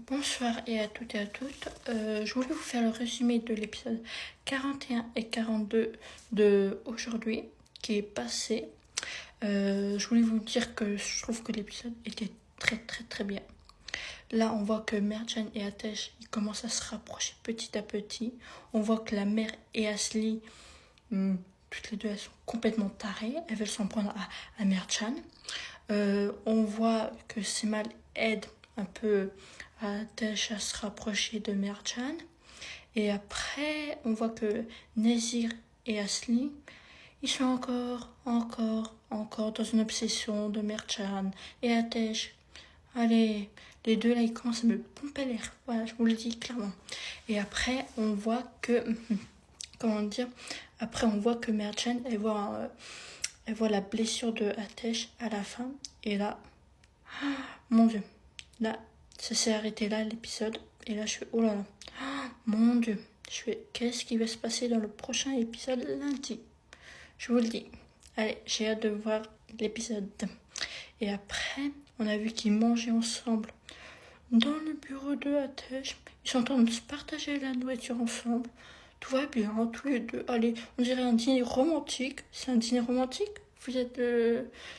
Bonsoir et à toutes et à toutes. Je voulais vous faire le résumé de l'épisode 41 et 42 de aujourd'hui qui est passé. Je voulais vous dire que je trouve que l'épisode était très bien. Là, on voit que Mertjan et Atesh ils commencent à se rapprocher petit à petit. On voit que la mère et Asli, toutes les deux, elles sont complètement tarées. Elles veulent s'en prendre à Mertjan. On voit que Semal aide un peu Atesh à se rapprocher de Mertjan. Et après, on voit que Nezir et Asli, ils sont encore dans une obsession de Mertjan et Atesh. Allez, les deux là, ils commencent à me pomper l'air. Voilà, je vous le dis clairement. Et après, on voit que, après on voit que Mertjan, elle voit la blessure de Atesh à la fin. Et là, mon Dieu, là, ça s'est arrêté là l'épisode. Et là, je fais, oh là là, mon Dieu. Je fais, qu'est-ce qui va se passer dans le prochain épisode lundi? Je vous le dis. Allez, j'ai hâte de voir l'épisode. Et après, on a vu qu'ils mangeaient ensemble dans le bureau de Atesh. Ils sont en train de se partager la nourriture ensemble. Tout va bien, tous les deux. Allez, on dirait un dîner romantique. C'est un dîner romantique? Vous êtes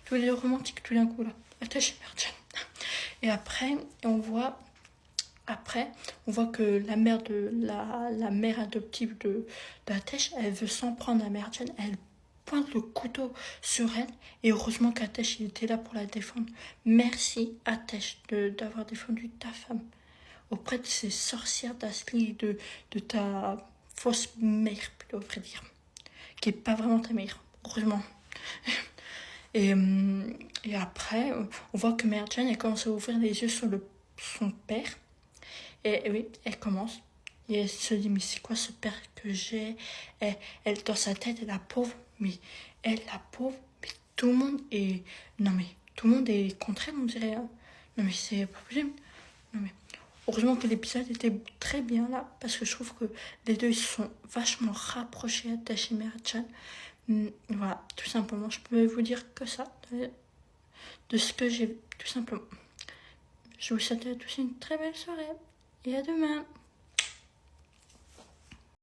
tous les deux romantiques tout d'un coup là. Atesh et Mertjan. Et après, on voit que la mère adoptive d'Atesh, elle veut s'en prendre à Mertjan. Elle pointe le couteau sur elle. Et heureusement qu'Atesh il était là pour la défendre. Merci Atesh d'avoir défendu ta femme auprès de ces sorcières d'Asli, de ta fausse mère, plutôt, à vrai dire, qui n'est pas vraiment ta mère, heureusement. Et après, on voit que Mertjan, elle commence à ouvrir les yeux sur son père. Et oui, elle commence. Et elle se dit, mais c'est quoi ce père que j'ai? Elle, dans sa tête, la pauvre, mais tout le monde est... Non mais, tout le monde est contre elle, on dirait. Hein. Non mais c'est pas possible. Non mais, heureusement que l'épisode était très bien là, parce que je trouve que les deux, ils se sont vachement rapprochés, Atesh et Mertjan. Voilà, tout simplement, je peux vous dire que ça, de ce que j'ai vu, tout simplement. Je vous souhaite à tous une très belle soirée, et à demain.